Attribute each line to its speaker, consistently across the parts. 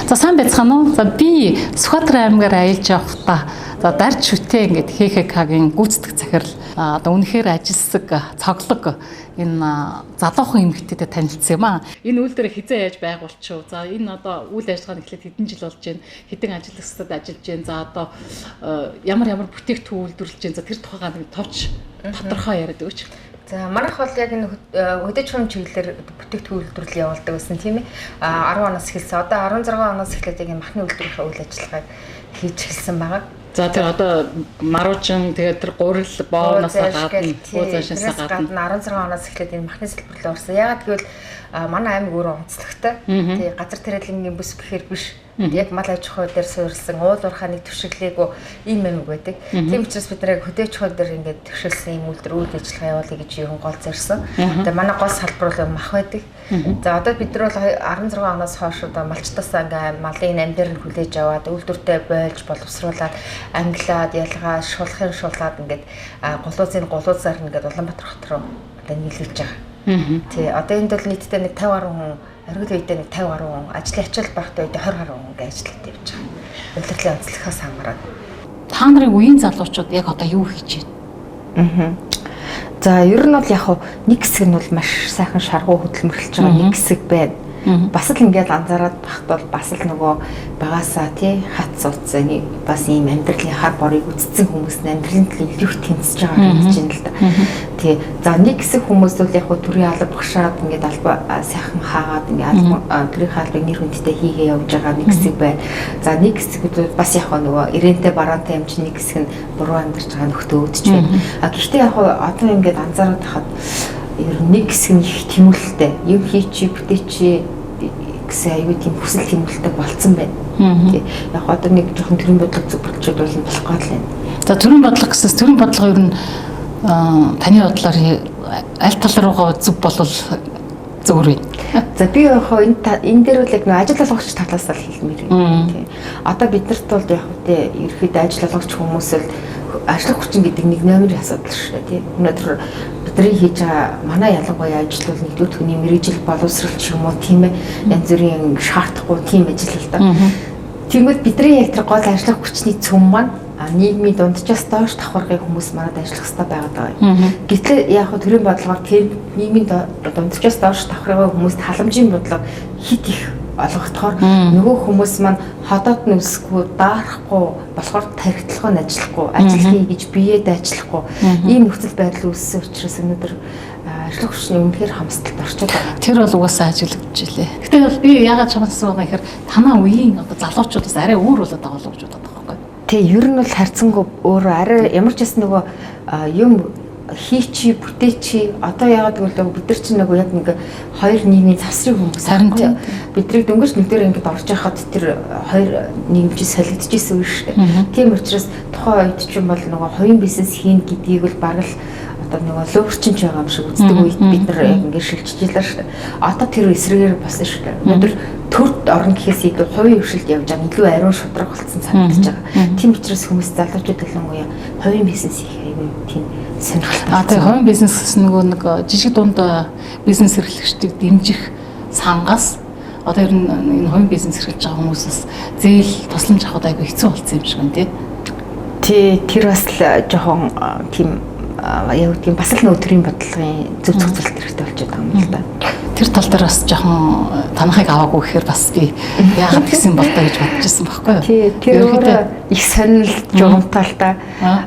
Speaker 1: За сайн байцгаана уу? За би Сүхбаатар аймгаар аялж явахдаа за дарж шүтээ ингээд ХХК-гийн гүйцэтгэх захирал одоо үнэхээр ажилсаг цоглог энэ залуухан эмэгтэйтэй танилцсан юм аа. Энэ үйлдвэрээ хизээ яаж байгуулчихв? За энэ одоо үйл ажиллагааны эхлээд хэдэн жил болж байна? Хэдэн ажиллагчдад ажиллаж байна? За одоо ямар бүтээгдэхүүн үйлдвэрлэж байна? За тэр тухайгаа нэг товч тодорхой яриад өгөөч.
Speaker 2: За манайх бол яг энэ хөдөөж хүм чиглэлээр бүтээгдэхүүн үйлдвэрлэл явуулдаг гэсэн тийм ээ. 10 оноос эхэлсэн. Одоо 16 оноос эхлээд яг энэ махны үйлдвэрийн үйл ажиллагааг хийж эхэлсэн байгаа.
Speaker 1: За тэр одоо маружин тэгээд тэр гурил боонос гадна хууцаашаас гадна
Speaker 2: 16 оноос эхлээд энэ махны салбарлал орсон. Яагаад гэвэл манай аймаг өөрөө онцлогтой. Тэгээ газар тариалангийн бүс гэхээр биш. Яг мал аж ахуй дээр суурилсан уул уурхааны түшиглээгүй ийм аймаг байдаг. Тийм учраас бид нарыг хөдөөж ахуй дээр ингээд төвшөлсөн ийм үйлдвэр үйл ажиллагаа явуулъя гэж юм гол зорьсон. Тэгээ манай гол салбар бол мах байдаг. За одоо бид нар бол 16 оноос хойш одоо малчтаасаа ингээ малын амдэр нь хүлээж аваад үйлдвэртэй болж боловсруулад англиад ялгаа шулахын шуулаад ингээд гулуузаар ингээд Улаанбаатар хот руу одоо нийлүүлж байгаа. Тий одоо энд бол нийтдээ нэг 50 гаруй хүн оргил үедээ нэг 50 гаруй хүн ажлын ачаал багтаа үедээ 20 гаруй хүн ингээд ажиллаад явж байгаа. Удирдлагын онцлогоос хамаарат.
Speaker 1: Та нарын үеийн залуучууд яг одоо юу хийж байна?
Speaker 2: За ер нь бол яг нэг хэсэг нь бол маш сайхан шаргуу хөдөлмөрлөж байгаа нэг хэсэг байна. Бас л ингээд анзаараад багт бол бас л нөгөө багасаа тий хат цуцсаны бас ийм амьдралын хар борыг үтцсэн хүмүүс амьдралын төлөө илүү тэнцэж байгаа гэж байна л да. Тий за нэг хэсэг хүмүүс бол яг төрийн алба багшаад ингээд алба сайхан хаагаад ингээд төрийн хаалбыг нэр хүндтэй хийгээ явж байгаа нэг хэсэг байна. За нэг хэсэг бас яг нөгөө ирэнтэй бараантай юм чинь нэг хэсэг нь буруу амьдарч байгаа нөхдөө өөдөж байна. Гэхдээ яг одоо ингээд анзаараад хахад ер нь нэг хэсэг нь их тэмүүлэлтэй юм хийчи бүтээчи гэсэн аюу тийм хүсэл тэмүүлэлтэй болцсон байна. Тий. Яг одоо нэг жоохон төрийн бодлого зөв болчиход болно болохгүй л байна.
Speaker 1: За төрийн бодлого гэсэн төрийн бодлого ер нь таны бодлоор аль тал руугаа зөв болвол зөвөр вэ?
Speaker 2: За би яг энэ дээр бол яг нэг ажил олгогч талаас л хэлмээр байна. Тий. Одоо биднэрт бол яг тий ерөөхдөө ажил олгогч хүмүүс л ажлах хүчин гэдэг нэг номер асуудал шүү дээ. Тий. Өнөөдөр бидний хийж байгаа манай ялангуяа ажил бол нэгдүгээр хүний мэргэжил боловсролч юм уу тийм ээ янз бүрийн шаардахгүй тийм ажил л да. Тэгвэл бидний яг тэр гол ажиллах хүчний цөм маань нийгмийн дунджаас доош давхаргын хүмүүс манад ажиллах хэрэгтэй байгаад байгаа. Гэтэл яг төрийн бодлогоор тэр нийгмийн дунджаас доош давхаргын хүмүүст халамжийн бодлого хит их олгохдохоор нөгөө хүмүүс маань ходоод нь өсөхгүй даарахгүй болохоор тархитлах нь ажиллахгүй ажил хий гэж биеэд ажиллахгүй ийм нөхцөл байдал үүссэн учраас өнөөдөр ажиллах хүчний үнэхээр хамсалт орчод байгаа.
Speaker 1: Тэр бол угаасаа ажиллагдж илээ. Гэтэл бол би яагаад чамаас байгаа гэхээр танаа үеийн одоо залуучуудаас арай өөр болоод байгаа л гэж бодоод байгаа байхгүй.
Speaker 2: Тэг ер нь бол харьцангуй өөрөө арай ямар ч гэсэн нөгөө юм хийчи бүтээчи одоо яагаад гэвэл бид нар чинь нэг яг нэг хоёр нийгмийн завсрын хүмүүс
Speaker 1: харин
Speaker 2: бидний дөнгөж нэгдэр ингэж орж яхад тэр хоёр нийгэмч солигдчихсэн үе шүү дээ. Тийм учраас тухайн үед чинь бол нөгөө хоёрын бизнес хийн гэдгийг бол баг л одоо нөгөө лөөрчинч байгаа юм шиг үздэг үед бид нар яг ингэж шилжчихлээ шүү дээ. Одоо тэр эсрэгээр болсон шүү дээ. Өнөөдөр төрд орно гэхээс илүү хувийн хөвшилд явж байгаа илүү ариун шудраг болсон санагдаж байгаа. Тийм учраас хүмүүс залуучууд ялангуяа хувийн бизнес хийх аюул тийм сонирхолтой.
Speaker 1: Тэгээ хувийн бизнес гэсэн нөгөө нэг жижиг дунд бизнес эрхлэгчдийг дэмжих сангаас одоо ер нь энэ хувийн бизнес эрхэлж байгаа хүмүүсээс зээл тусламж авах айгүй хэцүү болсон юм шиг байна тий.
Speaker 2: Тэр бас л жоохон тийм яг тийм бас л нөгөө төрийн бодлогын зөв зөвцөлт хэрэгтэй болчиход байгаа юм л да.
Speaker 1: Тэр тал дээр бас жоохон танахыг аваагүй гэхээр бас би яагаад гэсэн болтой гэж бодож байсан байхгүй юу?
Speaker 2: Тий, тэр өөрөө их сонирхол журамтай л да.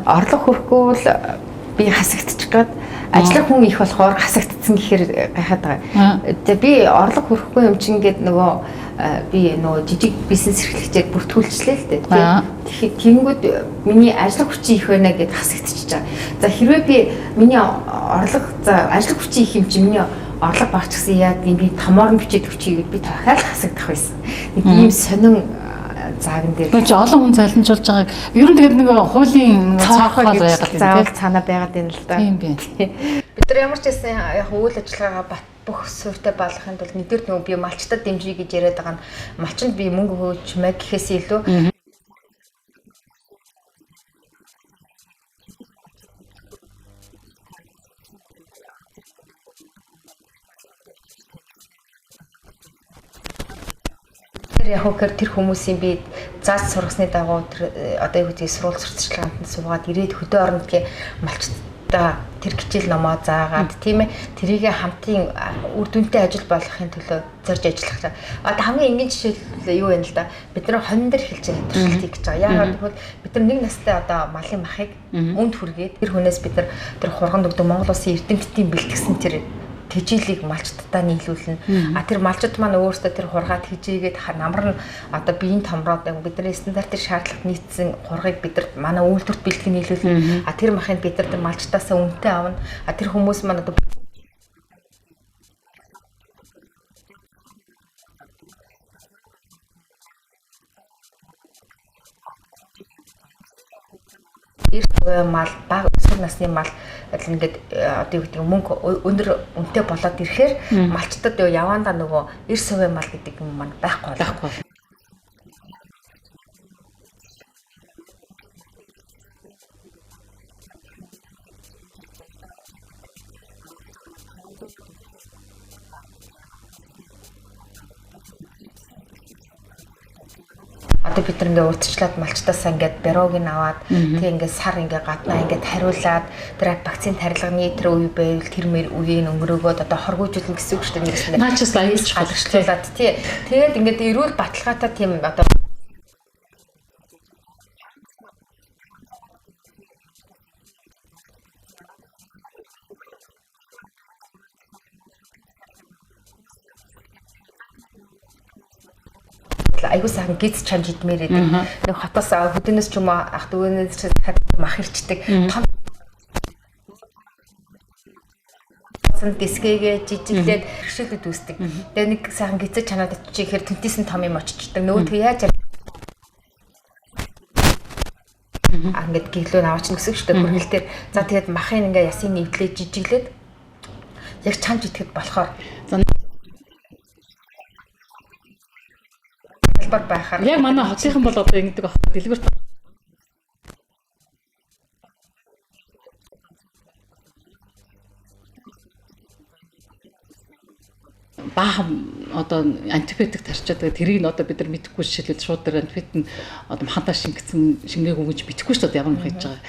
Speaker 2: Орлого хүрэхгүй бол би хасагдчих гээд ажиллах хүн их болохоор хасагдсан гэхээр гайхаад байгаа. Тэгээ би орлого хүрэхгүй юм чинь ингээд нөгөө би нөгөө жижиг бизнес эрхлэгчээр бүртгүүлжлээ л дээ. Тэгэхээр тэнгүүд миний ажиллах хүчин их байна гэдээ хасагдчихж байгаа. За хэрвээ би миний орлого за ажиллах хүчин их юм чинь миний орлого багч гэсэн яг би томоор нь бичээд өчийгээд би дахиад хасагдах байсан. Нэг ийм сонин зааган дээр.
Speaker 1: Тэгвэл олон хүн залинжуулж байгааг ер нь тэгээд нэг хуулийн цаахаа
Speaker 2: заавал цаанаа байгаад байна л да.
Speaker 1: Тийм би.
Speaker 2: Бид нар ямар ч байсан яг үйл ажиллагаагаа бүх суурьтай болгохын тулд нэгдүгээр нөгөө би малчтад дэмжиж гэж яриад байгаа нь малчинд би мөнгө хөөж мэг гэхээс илүү Яг үгээр тэр хүмүүсийн би зааж сургасны дагуу тэр одоо юу гэдэг сурвалж сурталчилгаанд суугаад ирээд хөдөө орон нутгийн малчтаа тэр хичээл номоо заагаад тийм ээ тэрийг хамтын үр дүнтэй ажил болгохын төлөө зорж ажиллах. Одоо хамгийн энгийн жишээл юу вэ л да бид нар хонин дээр хэлж байгаа туршилтыг гэж байгаа. Яагаад гэвэл бид нар нэг настай одоо малын махыг өнд хүргээд тэр хүнээс бид нар тэр хурганд өгдөг Монгол Улсын эрдэмтдийн бэлтгэсэн тэр тэжээлийг малчтдаа нийлүүлнэ. Тэр малчд маань өөрсдөө тэр хургаад тэжээгээд намар нь одоо биеийн томроод бидний стандартын шаардлагад нийцсэн хургыг бид нар манай үйлдвэрт бэлтгэн нийлүүлнэ. Тэр махыг бид нар тэр малчтаасаа үнэтэй авна. Тэр хүмүүс маань одоо мал баг өсвөр насны мал ингээд одоо юу гэдэг мөнгө өндөр үнэтэй болоод ирэхээр малчтад яваандаа нөгөө эрс хувийн мал гэдэг юм маань байхгүй байхгүй. Одоо бид ингээ урдчлаад малчтаасаа ингээд бэрог нь аваад тэг ингээ сар ингээ гаднаа ингээ хариулаад тэр вакцины тарилганы тэр үе байвал тэр мэр үеийг өнгөрөөгөөд одоо хоргоожуулна гэсэн үг шүү дээ.
Speaker 1: Наачаас аюулж
Speaker 2: халагчлуулаад тий. Тэгээд ингээд эрүүл баталгаатай тийм одоо айгуу сайхан гиз чамж идмээр байдаг. Нэг хотоос хөдөөнөөс ч юм уу ах дүүнээс ч мах ирчдэг. Том дисгэгээ жижиглээд хөршөлөд үүсдэг. Тэгээ нэг сайхан гизэж чанаад иччихээр тентис нь том юм очичдаг. Нөгөөдгөө яаж ингээд гэглөө аваач гэсэн шүү дээ хөргөлтээр. За тэгээд махын ингээ ясын нэвлээ жижиглээд яг чамж идэхэд болохоор байхаар
Speaker 1: яг манай хотынхан бол одоо ингэдэг ах дэлгүүр баахан одоо антибиотик тарчаад тэрийг нь одоо бид нар мэдэхгүй жишээлбэл шууд тэр антибиотик нь одоо махантаа шингэсэн шингээг өгөж битгэхгүй шүү дээ ямар юм хийж байгаа.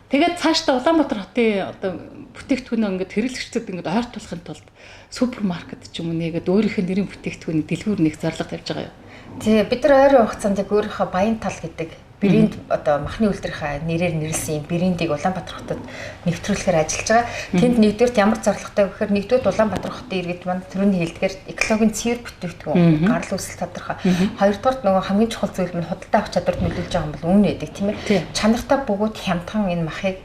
Speaker 1: Тэгээд цаашдаа Улаанбаатар хотын одоо бүтээгдэхүүнөө ингээд хэрэглэгчдэд ингээд ойртуулахын тулд супермаркет ч юм уу нэгээд өөрийнх нь нэрийн бүтээгдэхүүний дэлгүүр нэг зарлага тавьж байгаа юу?
Speaker 2: Тий, бид нар ойрын хугацаанд яг өөрийнхөө баян тал гэдэг брэнд одоо махны үйлдвэрийн нэрээр нэрлсэн брэндийг Улаанбаатар хотод нэвтрүүлэхээр ажиллаж байгаа. Тэнд нэгдүгээрт ямар зорилготой гэхээр нэгдүгээрт Улаанбаатар хотын иргэд маань түрүүний хэлдгээр экологийн цэвэр бүтээгдэхүүн гарал үүсэл тодорхой. Хоёрдугаарт нөгөө хамгийн чухал зүйл нь худалдаа авах чадварт нөлөөлж байгаа юм бол үнэ байдаг тийм ээ. Чанартай бөгөөд хямдхан энэ махыг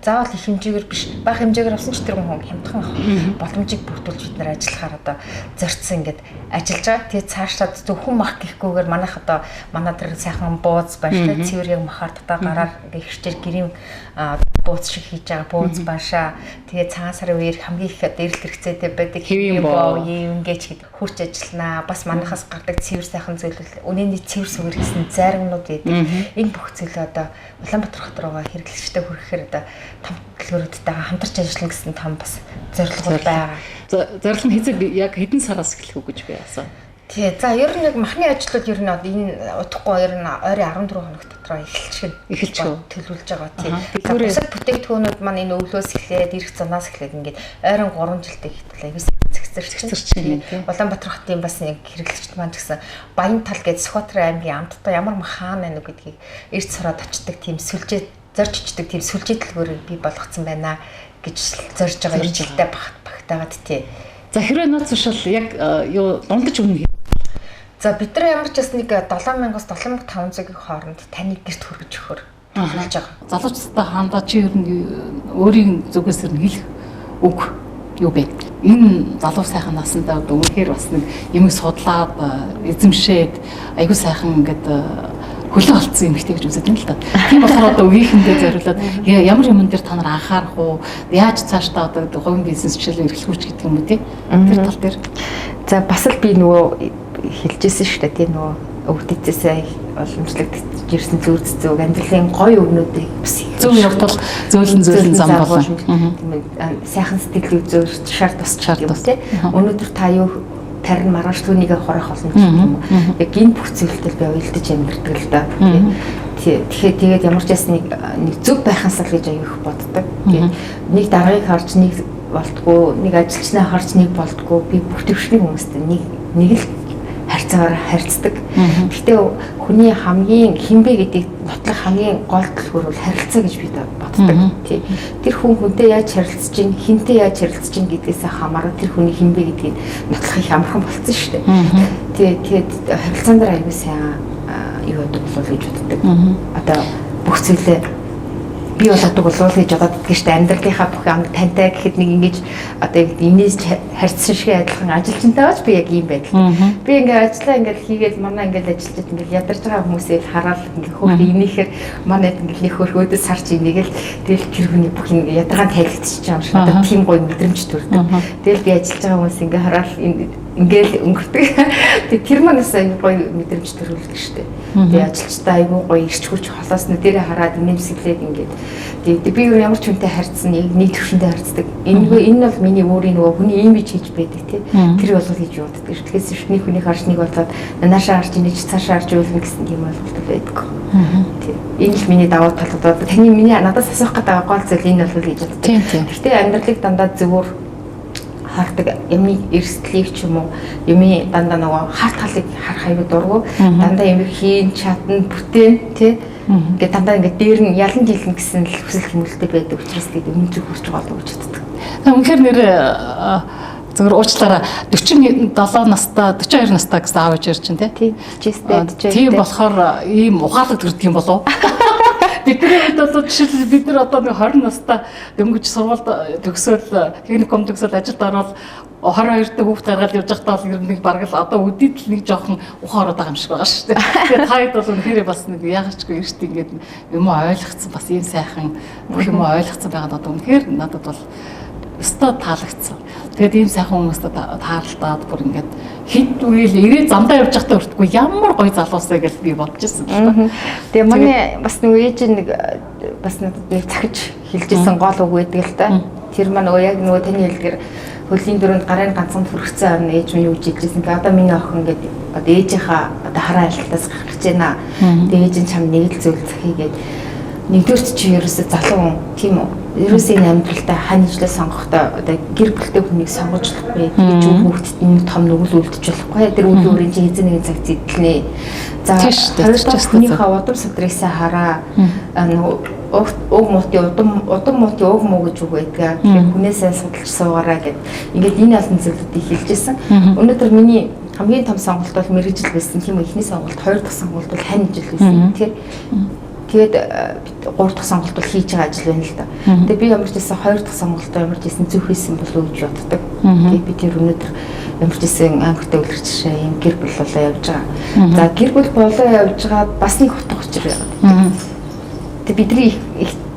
Speaker 2: заавал их хэмжээгээр биш бага хэмжээгээр авсан ч тэр хүн хямдхан авах боломжийг бүрдүүлж бид нар ажиллахаар одоо зорьцсон ингээд ажиллаж байгаа. Тэгээд цаашдаа зөвхөн мах гэхгүйгээр манайх одоо манай тэр сайхан бууз байна шүү дээ. Цэвэр яг махаар татаа гараар ингээд хэрчээр гэрийн бууз шиг хийж байгаа бууз баашаа. Тэгээд цагаан сарын үеэр хамгийн их дээрэл хэрэгцээтэй байдаг хэвийн боо ингээд хэд хурц ажилланаа. Бас манайхаас гардаг цэвэр сайхан зөвлөл үнэний цэвэр сүгэр гэсэн заргнууд байдаг. Энэ бүх зүйлээ одоо Улаанбаатар хот руугаа хэрэглэгчтэй хүрэхээр одоо том төлөөрөдтэйгээ хамтарч ажиллана гэсэн том бас зорилго байгаа.
Speaker 1: Зорилго нь хэзээ яг хэдэн сараас эхлэх үү гэж би асуув.
Speaker 2: Тий. За ер нь яг махны ажлууд ер нь энэ удахгүй ер нь ойрын 14 хоног дотроо эхэлж төлөвлөж байгаа тий. Бусад бүтээгдэхүүнүүд маань энэ өглөөс эхлээд ирэх занаас эхлээд ингээд ойрын 3 жилдээ хэвтэл аюус зэгцэрч чинь тий. Улаанбаатар хотын бас нэг хэрэглэгчд маань гэсэн Баян тал гэж Сүхбаатар аймгийн амттай ямар махан байна уу гэдгийг эрт сороод очдаг тийм сүлжээ зорж ичдэг тийм сүлжээ дэлгүүрийг бий болгоцсон байна гэж зорж байгаа жилдээ багтаагаад тий.
Speaker 1: За хэрвээ нууц тушаал яг юу дундаж өгнө.
Speaker 2: За бид нар ямар ч бас нэг 7000-аас 7500-ийн хооронд таны гэрт хүргэж өгөхөр төлөвлөж байгаа.
Speaker 1: Залуучуудаа хандаа чи ер нь өөрийн зүгээс нь хэлэх үг юу бэ? Энэ залуу сайхан насандаа одоо үнэхээр бас нэг юм судлаад эзэмшээд айгүй сайхан ингээд хөлөө олцсон юм ихтэй гэж үздэг юм л та. Тийм болохоор одоо үеийнхэндээ зориулаад ямар юмн дээр та нар анхаарах уу? Яаж цаашдаа одоо хувийн бизнес жишээлбэл эрхлэх үүч гэдэг юм уу тий? Тэр тал дээр.
Speaker 2: За бас л би нөгөө хэлжсэн шүү дээ тий нөгөө өвдөцөөсөө уламжлагдж ирсэн зүг амьдралын гоё өгнүүдийг бас
Speaker 1: зөв явдал зөөлөн зам болоо.
Speaker 2: Тийм сайхан сэтгэл үзүүр шаар тусч юм тий. Өнөөдөр та юу тарин маргааш түүнийг хурах болно гэх юм уу. Яг энэ бүх зүйлтэй би уялдаж амьдэрдэг л да. Тэгэхээр тэгээд ямар ч яс нэг зөв байхансаа л гэж аяг их боддог. Тэгээд нэг даргаыг харж нэг болтгоо, нэг ажилчнаа харж нэг болтгоо. Би бүх төвшний хүмүүстэй нэг л харьцаагаар харьцдаг. Гэхдээ хүний хамгийн хинбэ гэдгийг нотлох хамгийн гол төлөв бол харилцаа гэж би боддог. Тэр хүн хүнтэй яаж харилцаж чинь, хинтэй яаж харилцаж чинь гэдгээс хамаарат тэр хүний хинбэ гэдгийг нотлох их амархан болсон шүү дээ. Тэгээд харилцаан дээр аягүй сайн юу гэдэг болов гэж боддог. Одоо бүх зүйлээ би бол одоо болов гэж боддог шүү дээ. Амьдралынхаа бүх амд тантай гэхэд нэг ингэж одоо энэс харьцсан шиг адилхан ажилчинтай байж би яг ийм байдал. Би ингээд ажиллаа ингээд хийгээд манай ингээд ажиллаж ингээд ядарч байгаа хүмүүсээ хараад ингээд хөөх инээхээр манайд ингээд нэг хөөх өдөөс сарч инээгээл тэгэл тэр хүний бүх ингээд ядаргаан тайлгдчихж байгаа юм шиг одоо тийм гоё мэдрэмж төрдөг. Тэгэл би ажиллаж байгаа хүмүүс ингээд хараад ингээд өнгөрдөг. Тэр манаас аюу гоё мэдрэмж төрүүлдэг шүү дээ. Тэгээ ажилчтай аюу гоё ирч хүч холоос нь дээрээ хараад инээмсэглээд ингээд би ямар ч хүнтэй харьцсан нэг төвшөнтэй харьцдаг. Энэ бол миний өөрийн нөгөө хүний имиж хийж байдаг тий. Тэр бол гэж боддог. Тэгэхээр шүтний хүний харж нэг болоод наашаа харж инеж цаашаа харж үйлнэ гэсэн юм ойлголт байдаг. Тий. Энэ л миний давуу тал одоо таны миний надаас асуух гэдэг гол зүйл энэ бол гэж боддог. Гэхдээ амьдралыг дандаа зөвөр хардаг юмны эрсдлийг ч юм уу юмны дандаа нөгөө харт талыг харах аюу дургу дандаа юм хийн чадна бүтээн тий ингээд дандаа ингээд дээр нь ялан жилэн гэсэн л хүсэл тэмүүлэлтэй байдаг учраас тэгээд өмнө зүг хүрч байгаа л гэж боддог.
Speaker 1: Үнэхээр нэр зөвхөн уучлаарай 47 настай 42 настай гэсэн аав ээж чинь тий. Тийм болохоор ийм ухаалаг төрдөг юм болов. Бидний хувьд бол жишээлбэл бид нар одоо нэг 20 настай дөнгөж сургуульд төгсөөл техникум төгсөөл ажилд ороод 22 дэх хүүхд гаргаад явж байхдаа л нэг бараг л одоо үдийд л нэг жоохон ухаар байгаа юм шиг байгаа шүү дээ. Тэгээд таад бол үнэхээр бас нэг яагачгүй эрт ингээд юм ойлгоцсон бас ийм сайхан бүх юм ойлгоцсон байгаад одоо үнэхээр надад бол өстой таалагдсан. Тэгээд ийм сайхан хүмүүстэй таарлтаад бүр ингээд хит үйл ирээ замдаа явж байхдаа өртгөө ямар гоё залуусаа гэж би бодож ирсэн л та.
Speaker 2: Тэгээ манай бас нэг ээж нэг бас надад нэг цахиж хэлжсэн гол үг байдаг л та. Тэр маань яг нөгөө таны хэлдгэр хөлийн дөрөнд гарын ганцхан хүрхцэн авна ээж минь үж хэлжсэн. Тэгээ одоо миний охин ингээд одоо ээжийнхаа одоо хараа айлтаас гарах гэж байна. Тэгээ ээж нь чам нэг л зүйл захигээд нэгдүгээрт чи ерөөсөө залуу хүн тийм үү? Ерөөсөө энэ амьдралдаа хань ижлээ сонгохдоо одоо гэр бүлтэй хүнийг сонгож болохгүй. Тэгж үг хүүхдэд нэг том нүгэл үлдэж болохгүй. Тэр үйл өөрийн чинь эзэн нэгэн цаг зэдлэнэ. За хоёрдугаар хүнийхээ удам содрыгсаа хараа. Уг муутын удам муутын уг муу гэж үг байдаг. Тэгэхээр хүнээсээ судалж суугаараа гэд. Ингээд энэ олон зүйлүүдийг хэлжсэн. Өнөөдөр миний хамгийн том сонголт бол мэрэгжил байсан. Тийм үү? Эхний сонголт, хоёр дахь сонголт бол хань ижил байсан. Тэгээд 3 дахь сонголт бол хийж байгаа ажил байна л да. Тэгээд би ямар ч байсан 2 дахь сонголтоо ямар ч байсан зөв хийсэн болов уу гэж боддог. Тэгээд би тэр өнөөдөр ямар ч байсан ангитай үлгэрч шээ юм гэр бүл болоо явж байгаа. За гэр бүл болоо явж байгаа бас нэг утга учир байгаа. Тэгээд бидний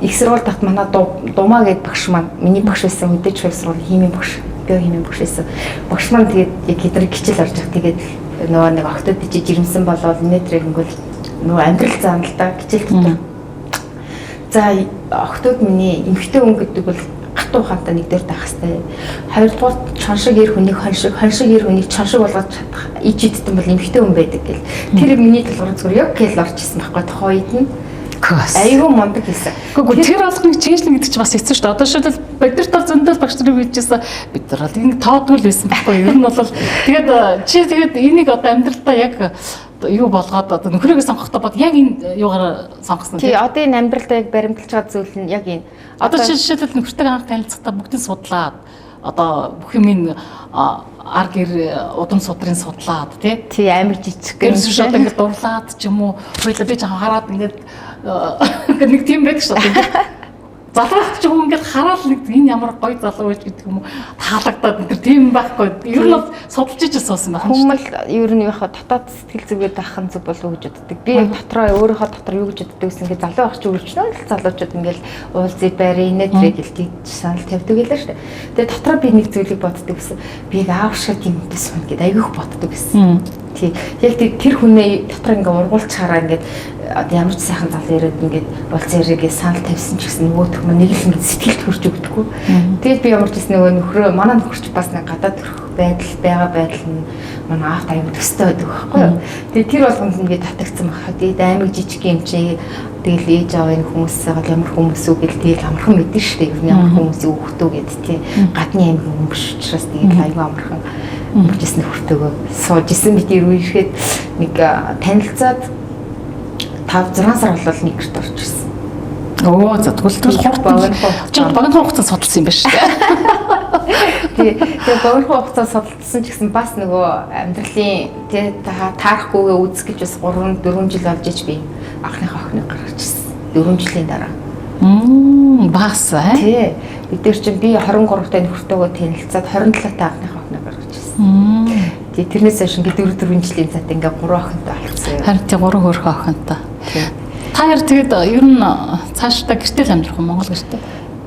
Speaker 2: их сургууль дахь манай Думаа гэдэг багш маань миний багш байсан үдэж их сургуулийн химийн багш, биохимийн багш байсан. Багш маань тэгээд яг хэдрэг хичээл орж байгаа. Тэгээд нөгөө нэг октод чи жирэмсэн болоод нэтрэг ингүүл нөгөө амьдрал заамлалтаа хичээл дотор. За охтууд миний эмэгтэй хүн гэдэг бол гатуу хантаа нэг дээр таах хэвээр. Хоёрдугаар чон шиг эр хүнийг хон шиг эр хүнийг чон шиг болгож чадах ичидтэн бол эмэгтэй хүн байдаг гэл. Тэр миний толгойд зүгээр яг гэл орж исэн байхгүй тохоо идэн. Айгүй мундаг хийсэн.
Speaker 1: Гэхдээ тэр алхныг чийжлэн гэдэг чинь бас хэцүү шүү дээ. Одоо шийдэл бидэрт бол зөндөл багш нар үйжсэн бид нар бол энэ тоодгүй л байсан байхгүй юу? Ер нь бол тэгээд энийг одоо амьдралдаа яг юу болгоод одоо нөхрөөгээ сонгохдоо бод яг энэ юугаар сонгосон
Speaker 2: тийм. Одоо энэ амьдралдаа яг баримталж байгаа зүйл нь яг энэ.
Speaker 1: Одоо жишээлбэл нөхөртэйгээ анх танилцахдаа бүгдийг судлаад одоо бүх юм ар гэр удам судрын судлаад тий
Speaker 2: амар жижиг
Speaker 1: гэрс шууд ингээд дурлаад ч юм уу хоёлаа би жаа хараад ингээд нэг тийм байдаг шүү дээ. Залуух ч юм ингээд хараад нэг энэ ямар гоё залуу байж гэдэг юм уу таалагдаад энэ тийм байхгүй. Ер нь бол судалж иж суусан байна.
Speaker 2: Хүмүүс ер нь яхаа дотоод сэтгэл зүгээд байх нь зүг болов уу гэж боддог. Би яг дотроо өөрийнхөө дотор юу гэж боддог гэсэн ингээд залуу ах чи үргэлжлэн л залуучууд ингээд уулзъя барь инээдрээ гэлтий санал тавьдаг байлаа шүү дээ. Тэгээ дотроо би нэг зүйлийг боддог гэсэн. Би яг аав шиг тийм юмтай сууна гэдээ айгүйх боддог гэсэн. Тий. Яг тэр хүнээ дотор ингээд ургуулж хараа ингээд ямар ч сайхан зал ирээд ингээд болцсон яриагээ санал тавьсан ч гэсэн нөгөөх нь нэг л ингээд сэтгэлд хүрч өгдөггүй. Тэгээд би ямар ч гэсэн нөгөө нөхрөө манай нөхөрч бас нэг гадаад төрөх байгаа байдал нь манай аавт аягүй төстэй байдаг байхгүй юу. Тэгээд тэр болгонд ингээд татагдсан багхаа. Тэгээд аймаг жижиг юм чи тэгэл ээж аавын хүмүүсээгээ ямар хүмүүс үү гэл тэгэл амархан мэдэн шүү дээ. Ер нь ямар хүмүүсийн өгтөө гэд тий. Гадны аймаг хүн биш учраас тэгээд аягүй амархан үржсэн нөхөртөөгөө сууж исэн бид ирүү ирэхэд нэг танилцаад 5-6 сар болол нэг гэрт орж ирсэн.
Speaker 1: Оо за тэгвэл богино хугацаанд судалсан юм байна шүү дээ.
Speaker 2: Тэгээ богино хугацаанд судалсан ч гэсэн бас нөгөө амьдралын тий таарахгүйгээ үзэх гэж бас 3-4 жил болж иж би анхныхаа охиныг гаргаж ирсэн. 4 жилийн дараа.
Speaker 1: Бас
Speaker 2: тий бид нар чинь би 23 тань нөхөртөөгөө танилцаад 27 та анхныхаа охиныг гаргаж ирсэн. Тэгээ тэрнээс хойш ингээд 4 жилийн цаат ингээд 3 охинтой болсон.
Speaker 1: Харин тий 3 хөрхөн охинтой. Та яар тэгээд ер нь цаашдаа гэртээ л амьдрах юм Монгол гэртээ.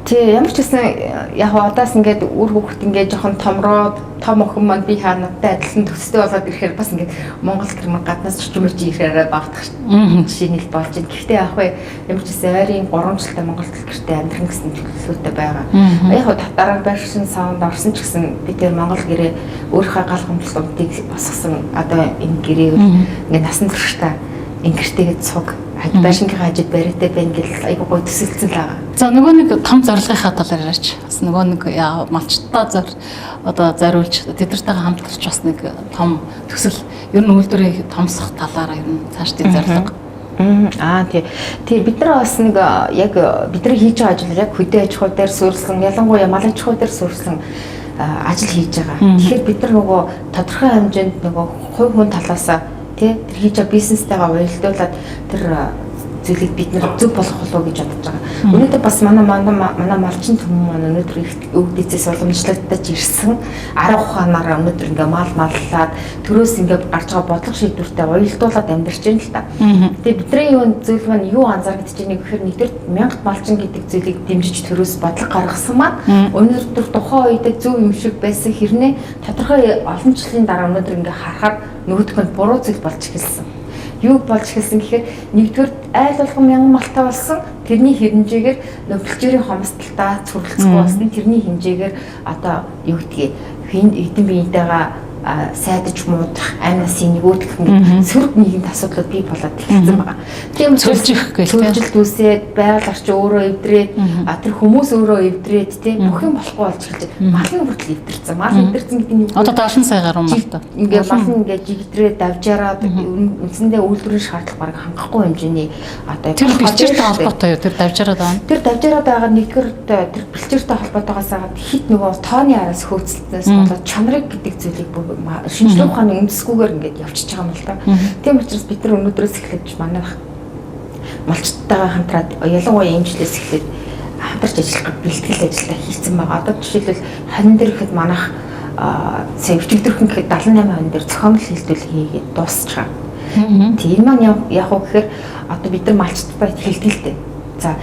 Speaker 2: Тий ямар ч гэсэн яг одоос ингээд үр хөвгт ингээд жоохон томроод том охин маань би хаа надтай адилхан төстэй болоод ирэхээр бас ингээд Монгол гэр маань гаднаас чичмэрч ирэхээр багтах жишээ нь болж байна. Гэхдээ яг вэ ямар ч гэсэн ойрын 3 жилдээ Монгол гэртээ амьдрах гэсэн төлөвлөлтөй байгаа. Яг хоо татараа байршин саунд орсон ч гэсэн би тэр Монгол гэрээ өөрийнхөө гал хэмжлэлтийг босгосон одоо энэ гэрээ ингээд насан туршдаа ингэртэйгээ цуг байшингийнхаа хажууд бариатай байна гэл айгуу гой төсөлцөн л байгаа.
Speaker 1: За нөгөө нэг том зорилгынхаа талаар ярьаач. Бас нөгөө нэг малчтаа одоо зориулж тэдэртэйгээ хамтарч бас нэг том төсөл ер нь үйлдвэрийн томсох талаараа ер нь цаашдын зорилго.
Speaker 2: Тий бид нар бас нэг яг бидний хийж байгаа ажил яг хөдөө аж ахуй дээр суурилсан ялангуяа мал аж ахуй дээр суурилсан ажил хийж байгаа. Тэгэхээр бид нар нөгөө тодорхой хэмжээнд нөгөө хувь хүн талаасаа тэр хийж байгаа бизнестэйгээ уялдуулаад тэр зүйлийг бид нэр зөв болгох болов гэж бодож байгаа. Өнөөдөр бас манай малчин түмэн маань өнөөдөр их өвдөцөөс уламжлагдаж ирсэн 10 ухаанаараа өнөөдөр ингээ маллаад төрөөс ингээ гарч байгаа бодлого шийдвэртэй уялдуулаад амьдарч байна л та. Тэгээ бидний юу зүйл маань юу анзаарэгдэж байгааг гэхээр нэгдүгээр 1000 малчин гэдэг зүйлийг дэмжиж төрөөс бодлого гаргасан маань өнөөдөр тухайн үед зөв юм шиг байсан хэрнээ тодорхой олон жилийн дараа өнөөдөр ингээ харахад нөгөөдгөнд буруу зүйл болж эхэлсэн. Юу болж эхэлсэн гэхээр нэгдүгээр айл болгон 1000 малтай болсон тэрний хэмжээгээр бэлчээрийн хомсдолтой цурлцгүй болсон тэрний хэмжээгээр одоо юу гэдгийг хэдэн биеийнхтэйгээ сайдаж муудах амнаас нэгөөдөх нэг сөрөг нийгэмд асуудлууд бий болоод эхэлсэн байгаа. Тийм учраас төлөвлөлт үүсээд байгаль орчин өөрөө эвдрээд тэр хүмүүс өөрөө эвдрээд тийм бүх юм болохгүй болж эхэлж байна. Мал нь хүртэл эвдэрсэн. Мал эвдэрсэн гэдэг нь
Speaker 1: одоо 70 сая гаруй малтай.
Speaker 2: Ингээ мал нь ингээ жигдрээд давжаараад үндсэндээ үйлдвэрийн шаардлага бараг хангахгүй хэмжээний одоо
Speaker 1: тэр бэлчээртэй холбоотой юу тэр давжаараад байна.
Speaker 2: Тэр давжаараад байгаа нэгдүгээр тэр бэлчээртэй холбоотойгоос хагаад хит нөгөө тооны араас хөөцөлтнөөс болоод чанарыг гэдэг зүйлийг шинжлэх ухааны үндэсгүйгээр ингээд явчихж байгаа юм л да. Тийм учраас бид нар өнөөдрөөс эхлэж манай малчтайгаа хамтраад ялангуяа эмчлээс эхлээд хамтарч ажиллах бэлтгэл ажиллаа хийсэн байгаа. Одоо жишээлбэл хонин дээр ихэд манайх сая өчигдөрхөн гэхэд 78 хонин дээр зохиомжтой хилдэл хийгээд дуусчихаа. Тийм маань яг уу гэхээр одоо бид нар малчтайгаа хилдэлтэй. За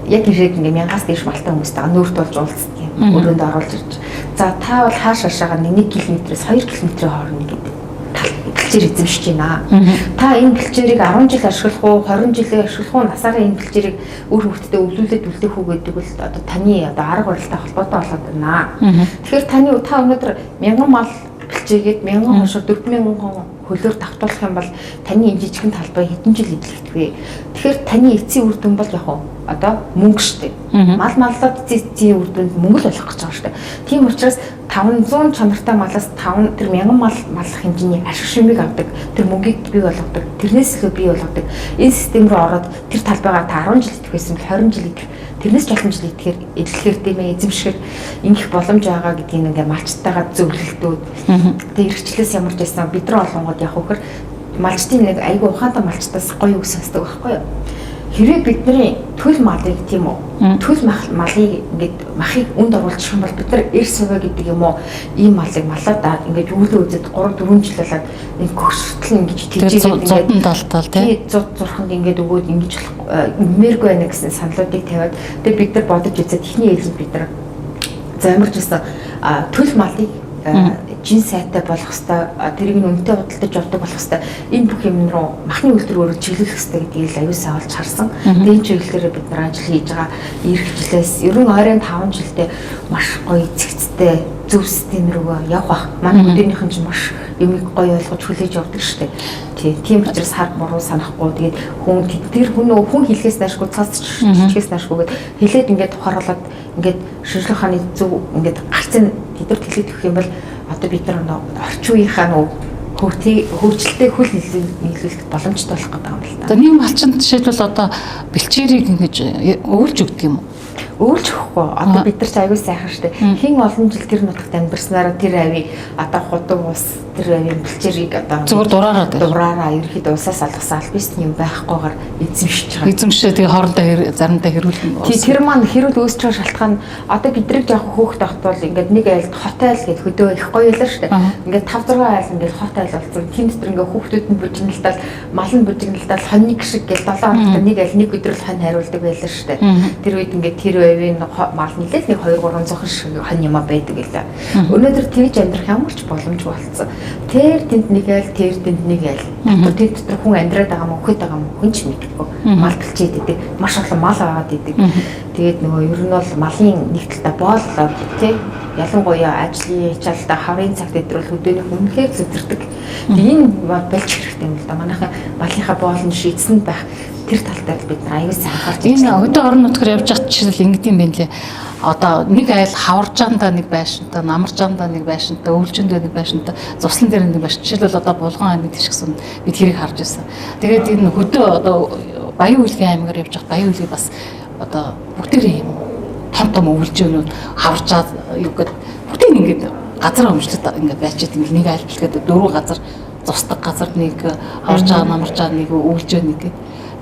Speaker 2: яг ирээд ингээ 1000-аас дээш малтай хүмүүстэйгээ нүүрт болж уулздаг юм. Өрөөнд оруулж ирж. За та бол хааш хашаага 1 км-ээс 2 км-ийн хооронд гэдэг бэлчээр эзэмшиж байна. Та энэ бэлчээрийг 10 жил ашиглах уу, 20 жилийн ашиглах уу, насаараа энэ бэлчээрийг үр хөвгтөд өвлүүлээд үлдээх үү гэдэг бол одоо таны одоо арга барилтай холбоотой болоод байна. Тэгэхээр та өнөөдөр 1000 мал бэлчээгээд 1000 хошоо 4000 хөлөөр давтуулах юм бол таны энэ жижигхэн талбай хэдэн жил эзлэгдэх вэ? Тэгэхээр таны эцсийн үр дүн бол яг одоо мөнгө шүү дээ. Мал маллаад эцсийн үр дүнд мөнгө л болох гэж байгаа шүү дээ. Тийм учраас 500 чанартай малаас 5 тэр 1000 мал маллах хэмжээний ашиг шимийг авдаг. Тэр мөнгийг бий болгодог. Тэрнээс илүү бий болгодог. Энэ систем рүү ороод тэр талбайгаа та 10 жил идэх байсан бол 20 жил идэх. Тэрнээс жолом жил идэхээр эдлэхээр дэмэ эзэмшихэр ингэх боломж байгаа гэдгийг ингээ малчтайгаа зөвлөлтүүд. Тэгээ эрхчлээс ямарч байсан бид нар олонгод яг хөхөр малчтын нэг айгүй ухаантай малчтаас гоё үг сонсдог байхгүй юу? Хэрэг бидний төл малыг тийм үү? Төл малыг ингээд махыг үнд оруулчих юм бол бид нар эрс суваа гэдэг юм уу? Ийм малыг малаад ингээд үүлээ үзээд 3-4 жил болоод энэ гөгсөртөл ингэж тийжээд
Speaker 1: ингээд толтол тий
Speaker 2: 100 зурханд ингээд өгөөд ингэж нэмэргүй байна гэсэн саналуудыг тавиад тэгээ бид нар бодож үзээд ихний ээлжинд бид нар замарч байсан төл малыг жин сайтай болох хэвээр тэрийг нь үнэтэй худалдаж авдаг болох хэвээр энэ бүх юм руу махны үйлдвэрөөр чиглэх хэвээр гэдгийг л аюулсаа олж харсан. Тэгээд энэ чиглэлээр бид нар ажил хийж байгаа ирэх жилээс ер нь ойрын 5 жилдээ маш гоё эцэгцтэй зөв систем рүү явах бах. Манай бүтээнийхэн чинь маш юмыг гоё ойлгож хүлээж авдаг шүү дээ. Тийм учраас хар буруу санахгүй тэгээд хүн хэлхээс наашгүй цац чигээс наашгүйгээд хэлээд ингээд ухааруулад ингээд шинжлэх ухааны зөв ингээд гарцын тэдэрт хэлээд өгөх юм бол одоо бид нар орчин үеийнхаа хөгжилтэй хөл нийлүүлэх боломжтой болох гэдэг юм л да.
Speaker 1: За нийгэм малчинд жишээлбэл одоо бэлчээрийг ингэж өвлж өгдөг юм уу?
Speaker 2: Өвлж өгөхгүй. Одоо бид нар ч аягүй сайхан шүү дээ. Хин олон жил тэр нутагт амьдсанараа тэр авийг одоо худаг ус тэр авийн бэлчээрийг одоо
Speaker 1: зүгээр дураараа
Speaker 2: ерөөхдөө усаас алгасан альбист юм байхгүйгээр эзэмшиж байгаа.
Speaker 1: Эзэмшээ тэгээ хоорондоо заримдаа хэрүүлнэ.
Speaker 2: Тэр маань хэрүүл үүсч байгаа шалтгаан одоо бидрийг жоох хөөхт ахт бол ингээд нэг айлд хот айл гэд хөдөө их гоё л шүү дээ. Ингээд 5-6 айл ингээд хот айл болсон. Тим дотор ингээд хүүхдүүд нь бужигналтал, мал нь бужигналтал, хоньник шиг гэл 7 хоногт нэг айл нэг өдрөл хонь хариулдаг байлаа шүү дээ. Тэр үед ингээд тэр авийн мал нилээд нэг 2-300 шиг хонь юм байдаг гэлээ. Өнөөдөр тэгж амьдрах ямар ч боломжгүй болсон. Тэр тэнд нэг айл, тэр тэнд нэг айл. Тэд дотор хүн амьдраад байгаа мó, хөт байгаа мó хүн ч мэдэхгүй. Мал гэлчээд идэг. Маш олон мал аваад идэг. Тэгээд нөгөө ер нь бол малын нэг талдаа бооллоо тий. Ялангуяа ажлын хичээлдээ хаврын цагт өдрөл хөдөөнийх үнэхээр зүдэрдэг. Энэ болж хэрэгтэй юм л да. Манайхаа малынхаа боол нь шийдсэн байх тэр талтай бид нар аюул сайн анхаарч
Speaker 1: байна. Энэ хөдөө орон нутгаар явж байгаа жишээл ингэдэм юм байна лээ. Одоо нэг айл хаваржаандаа нэг байшинтай, намаржаандаа нэг байшинтай, өвлжөндөө нэг байшинтай, цуслан дээр нэг байшин. Жишээлбэл одоо Булган аймаг гişгсэн бид хэрэг харж байсан. Тэгээд энэ хөдөө одоо Баян Үйлгийн аймагаар явж байгаа Баян Үйлийг бас одоо бүгдээрээ юм том өвлжөөнүүд хаваржаад юу гэдэг бүгдийг ингээд газар өмчлөд ингээд байчаад ингээд нэг айл бэлгээд 4 газар зусдаг газар нэг хаваржаа, намаржаа нэг өвлжөө нэг гэдэг.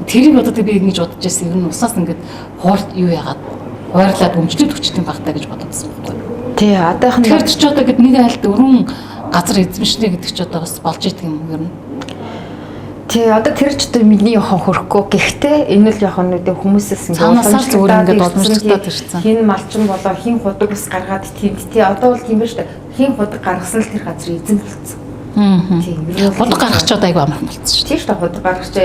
Speaker 1: Тэрийг одоо би ингэж бодож байсан. Ер нь усаас ингээд хуурт юу яагаад хойрлаад өмчлөд өчтөн багтаа гэж бодсон байхгүй.
Speaker 2: Тий, одоохонд
Speaker 1: тэр ч одоо гээд нэг айлд өргөн газар эзэмшнэ гэдэг ч одоо бас болж идэг юм ер нь.
Speaker 2: Тий, одоо тэр ч одоо миний яхан хөрөхгүй. Гэхдээ энэ л яхан нүдэ хүмүүсээс
Speaker 1: цаанаасаа зүгээр ингээд боломжтой төрсэн.
Speaker 2: Хин малчин болоо, хин худаг ус гаргаад тиймд тий. Одоо бол тийм ба шүү дээ. Хин худаг гаргасан л тэр газар эзэмлэлцсэн.
Speaker 1: Худаг гаргах ч одоо айгүй амархан болсон шүү.
Speaker 2: Тийм шүү дээ. Худаг гаргах чи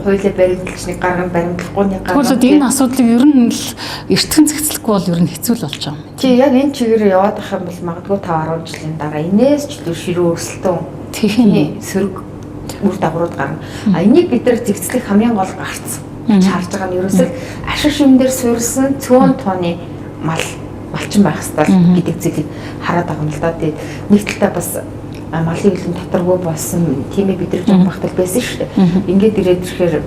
Speaker 2: хуулиа баримтлагчныг гарган баримтлахгүй нэг гаргах.
Speaker 1: Тэгвэл энэ асуудлыг ер нь л эртхэн зэгцлэхгүй бол ер нь хэцүү л болж байгаа юм.
Speaker 2: Чи яг энэ чигээр яваад ах юм бол магадгүй 5-10 жилийн дараа инээс ч илүү ширүү өрсөлдөөн. Тийм сөрөг үр дагаврууд гарна. А энийг бид нар зэгцлэх хамгийн гол гарц чарж байгаа нь ерөөсөө ашиг шимнээр суурилсан цөөн тооны малчин байх хэрэгтэй гэдэг зүйлийг хараад байгаа юм л да. Тэгээд нэг талаа бас малын хөлн доторгүй болсон тийм ээ бид нар жоох багтал байсан шүү дээ. Ингээд ирээд ирэхээр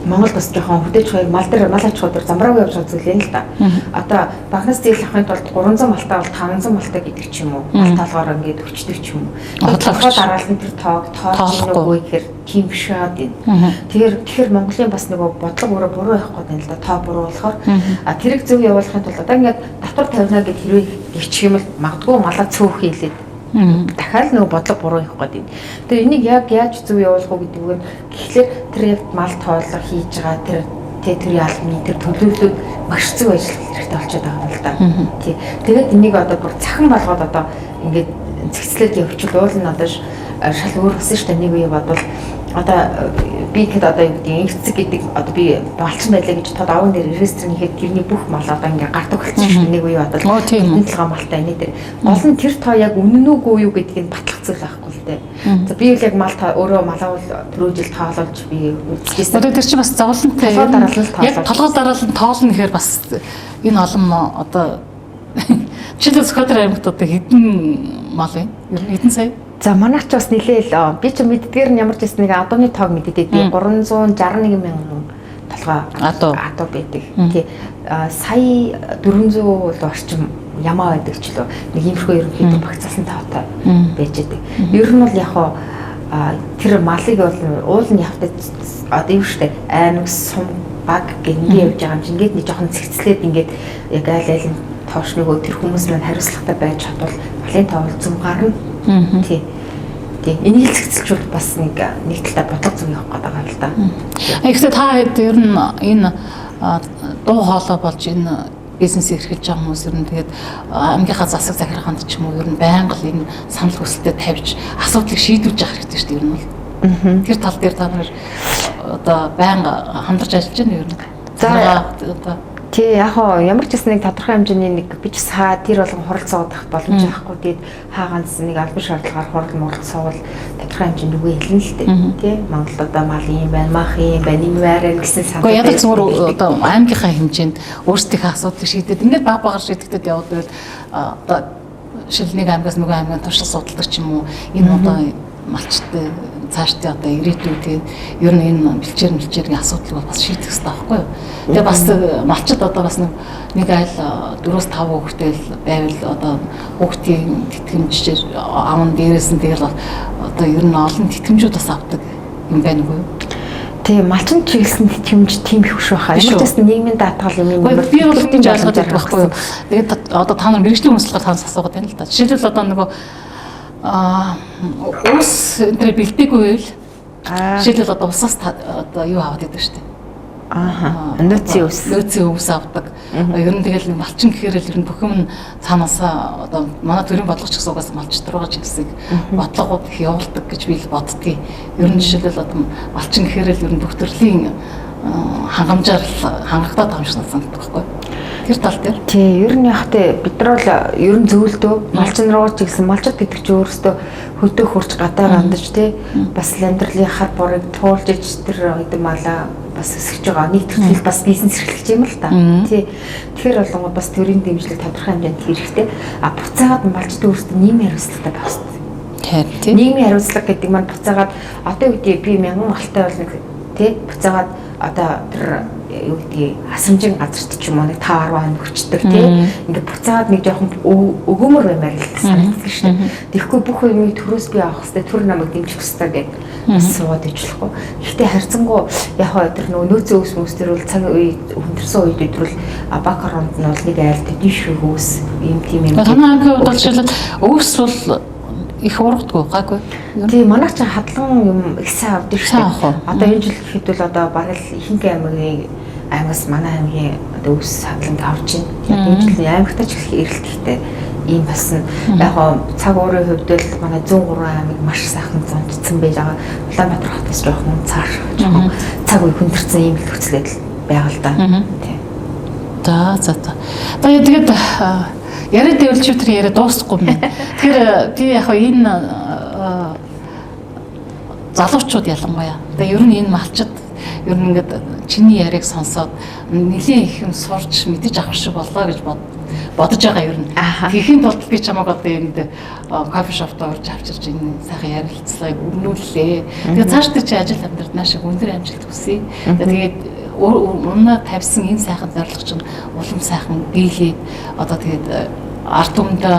Speaker 2: Монгол бас жоохон хөдөөж хаяг мал аж ахуйд замбрааг явж байгаа зүйл юм л да. Одоо багнаас зээл авахын тулд 300 малтай бол 500 малтай гэдэг ч юм уу. Мал талгаар ингээд өчтдөг ч юм уу. Толгой дараалал нь тэр тоож нүггүй гэхээр тийм биш аа дээ. Тэгэхээр Монголын бас нөгөө бодлого өөрөө буруу байх гээд байна л да. Тоо буруу болохоор тэрийг зөв явуулахын тулд одоо ингээд татвар тавина гэд хэрвээ гिचх юм бол магадгүй малаа цөөх хийлээд дахиад нөгөө бодлого буруу явах гээд байна. Тэгээ энийг яг яаж зөв явуулах вэ гэдэг нь гэхлээр тэр яг мал тооллого хийж байгаа тэр ялганы тэр төлөвлөлүүд маш зөв ажиллах хэрэгтэй болчиход байгаа юм л да. Тий. Тэгээд энийг одоо бүр цахан болгоод одоо ингээд зэгцлээд явчихвал уул нь одоо шал өөр болсон шүү дээ. Нэг үе бодвол одоо би хэд одоо юу гэдэг эцэг гэдэг одоо би балчин байлаа гэж тод аван дээр ресторан хийхэд тэрний бүх мал одоо ингээ гардаг болсон шүү дээ. Нэг үе бодвол энэ толгой малтай энэ дээр гол нь тэр тоо яг үнэн үгүй юу гэдгийг батлах зүйл байхгүй л дээ. За би яг мал өөрөө малаа бол түрүү жил тоололж би үзчихсэн.
Speaker 1: Одоо тэр чинь бас зовлонтой яг толгой дараалал тоолно гэхээр бас энэ олон одоо жишээлбэл Скотер аймагт одоо хэдэн мал вэ? Хэдэн сая?
Speaker 2: За манайч бас нилээл би ч мэддгээр нь ямар ч гэсэн нэг адууны тоог мэддээд 361 мянган толгой адуу байдаг. Тий. Сая 400 орчим ямаа байдаг ч лөө нэг иймэрхүү ерөнхийдөө багцаасан тавтай байж байдаг. Ер нь бол яг тэр малыг бол уул нь явтад одоо юу штэ аймаг сум баг гэнгээ явж байгаа юм чинь ингээд нэг жоохон цэгцлээд ингээд яг айл нь тоош нөгөө тэр хүмүүс маань хариуцлагатай байж чадвал малын тоол зөв гарна. Тий. Энийг зэгцэлжүүл бас нэг талаа бодлого зөв явах гэдэг юм л да.
Speaker 1: Гэхдээ та хэд ер нь энэ дуу хоолой болж энэ бизнес эрхэлж байгаа хүмүүс ер нь тэгээд аймгийнхаа засаг захиргаанд ч юм уу ер нь байнга л энэ санал хүсэлтэд тавьж асуудлыг шийдвэрж явах хэрэгтэй шүү дээ ер нь бол. Тэр тал дээр та нар одоо байнга хамтарч ажиллаж байна юу ер нь.
Speaker 2: За тий яг хоо ямар ч гэсэн нэг тодорхой хэмжээний нэг би ч саа тэр болгон хурал суудах боломж байхгүй. Тэгээд хааганц нэг албан шаардлагаар хурал мурал суувал тодорхой хэмжээнд үгүй хэлнэ л дээ. Тий Монголд одоо мал юм байна, мах юм байна, юм байна гэсэн санаа.
Speaker 1: Гэхдээ яг зөвхөн одоо аймгийнхаа хэмжээнд өөрсдийнхээ асуудлыг шийдээд ингээд баг багаар шийдэхэд яваад байвал одоо шилнийг аймгаас нөгөө аймгийн туршил судалдаг ч юм уу энэ одоо малчтай цаашдаа одоо ирээдүйд ер нь энэ бэлчээрийн асуудлыг бас шийдэх хэрэгтэй байхгүй юу. Тэгээ бас малчд одоо бас нэг айл 4-5 хүүхэдтэй байвал одоо хүүхдийн тэтгэмжээр аавн дээрээс нь тэгэл одоо ер нь олон тэтгэмжүүд бас авдаг юм байна уу?
Speaker 2: Тийм малчин чиглэсэн тэтгэмж тийм их биш байхаа. Ямар ч гэсэн нийгмийн даатгал юм
Speaker 1: би бол тийм ойлгоод байдаг байхгүй юу. Тэгээд одоо та нар мэрэгжлийн өмсөлгөөр танаас асуугаад байна л да. Жишээлбэл одоо нөгөө ус энэ бэлдээгүй байвал жишээлбэл одоо усаас одоо юу аваад идэв штэ. Нөөцийн ус авдаг. Ер нь тэгэл малчин гэхээр л ер нь бүх юм цаанаас одоо манай төрийн бодлогоч гэсэн угаас малчд руугаа чиглэсийг бодлогууд их явуулдаг гэж би л боддгийг. Ер нь жишээлбэл одоо малчин гэхээр л ер нь бүх төрлийн хангамжаар хангагдаад байгаа юм шиг санагддаг байхгүй. Тэр тал дээр.
Speaker 2: Тий, ер нь яг тэ бид нар бол ер нь зөвлөдөө малчин руу ч гэсэн малчд гэдэг чинь өөрөөсөө хөдөө хурц гадаа гандаж тий бас амьдралын хар борыг туулж ич тэр хэдэн малаа бас өсгөж байгаа. Нийтлэл бас бизнес эрхлэж юм л та. Тий. Тэгэхээр болгоо бас төрийн дэмжлэг тодорхой хэмжээнд хэрэгтэй. Буцаагаад малчд өөрөөсөө нийгмийн хариуцлагатай байх хэрэгтэй. Тий. Нийгмийн хариуцлага гэдэг маань буцаагаад одоо үедээ би 1000 малтай бол нэг тий буцаагаад одоо тэр юу гэдгийг асамжийн газарт ч юм уу нэг 5-10 хоног хүчдэг тийм ингээд буцаад нэг жоохон өгөөмөр баймаар л санагддаг шүү дээ. Тэгэхгүй бүх юмыг төрөөс би авах хэрэгтэй, төр намайг дэмжих хэрэгтэй гэдэг бас суугаад ижлэхгүй. Гэхдээ харьцангуй яг тэр нөөцөө ус хүмүүс төр бол цаг үе хүндэрсэн үед өдрөл бакаронд нь бол нэг айл төдий шүү хөөс юм тийм юм.
Speaker 1: Танай аймгийн хувьд жишээлбэл өвс бол их ургадгүй гайгүй.
Speaker 2: Тийм манай ч хадлан юм их сайн авдаг шүү дээ. Одоо энэ жил гэхэд бол одоо бараг л ихэнх аймагаас манай аймгийн одоо өвс хадланд авч байна. Энэ жил аймагтаа ч их эрэлттэй ийм болсон. Яг цаг уурын хувьд л манай 103 аймаг маш сайхан зонцсон байж байгаа. Улаанбаатар хотоос жоохон цааш жоохон цаг үе хүндэрсэн ийм нөхцөлөд байгаа л да. Тийм.
Speaker 1: За. Тэгээд яриа дэвлж өтер яриа дуусахгүй юм байна. Тэгэхээр би яг энэ залуучууд ялангуяа. Тэгээ ер нь энэ малчд ер нь ингээд чиний яриаг сонсоод нэлийн их юм сурч мэдэж авах шиг боллоо гэж бодож байгаа ер нь. Тэгэхийн тулд би чамайг одоо энд кофе шопт орж авчирч энэ сайхан ярилцлагыг өрнүүллээ. Тэгээ цаашдаа чи ажил амьдрал наашиг өндөр амжилт хүсье. Тэгээд өмнө тавьсан энэ сайхан зорилго чинь улам сайхан биелээ. Одоо тэгээд ард түмэндээ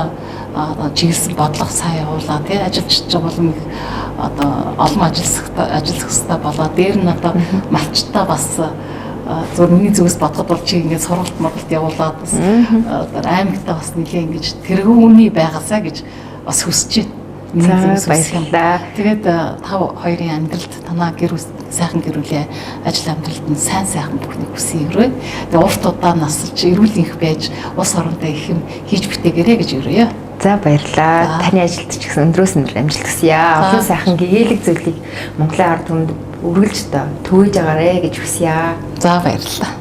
Speaker 1: чиглэсэн бодлого сайн явуулаад тий ажиллаж байгаа болон одоо олон ажиллах хэрэгтэй болоо. Дээр нь одоо малчтаа бас зөв миний зүгээс бодоход бол чи ингээд сургалт модалд явуулаад бас аймагтаа бас нэлээ ингэж тэргүүний байгаасаа гэж бас хүсэж байна.
Speaker 2: Баярлалаа.
Speaker 1: Тэгээд та хоёрын амьдралд танаа гэр бүл сайхан гэр бүлийн ажил амьдралд нь сайхан бүхнийг хүсье өрөө. Тэгээд урт удаан насалж эрүүл энх байж ус орондоо их юм хийж бүтээгээрэй гэж өрөөё.
Speaker 2: За баярлалаа. Таны ажилд ч гэсэн өндрөөс өндөр амжилт хүсье. Олон сайхан гээлэг зүйлийг Монголын ард түмэнд үргэлж төвөөж агаарэ гэж хүсье.
Speaker 1: За баярлалаа.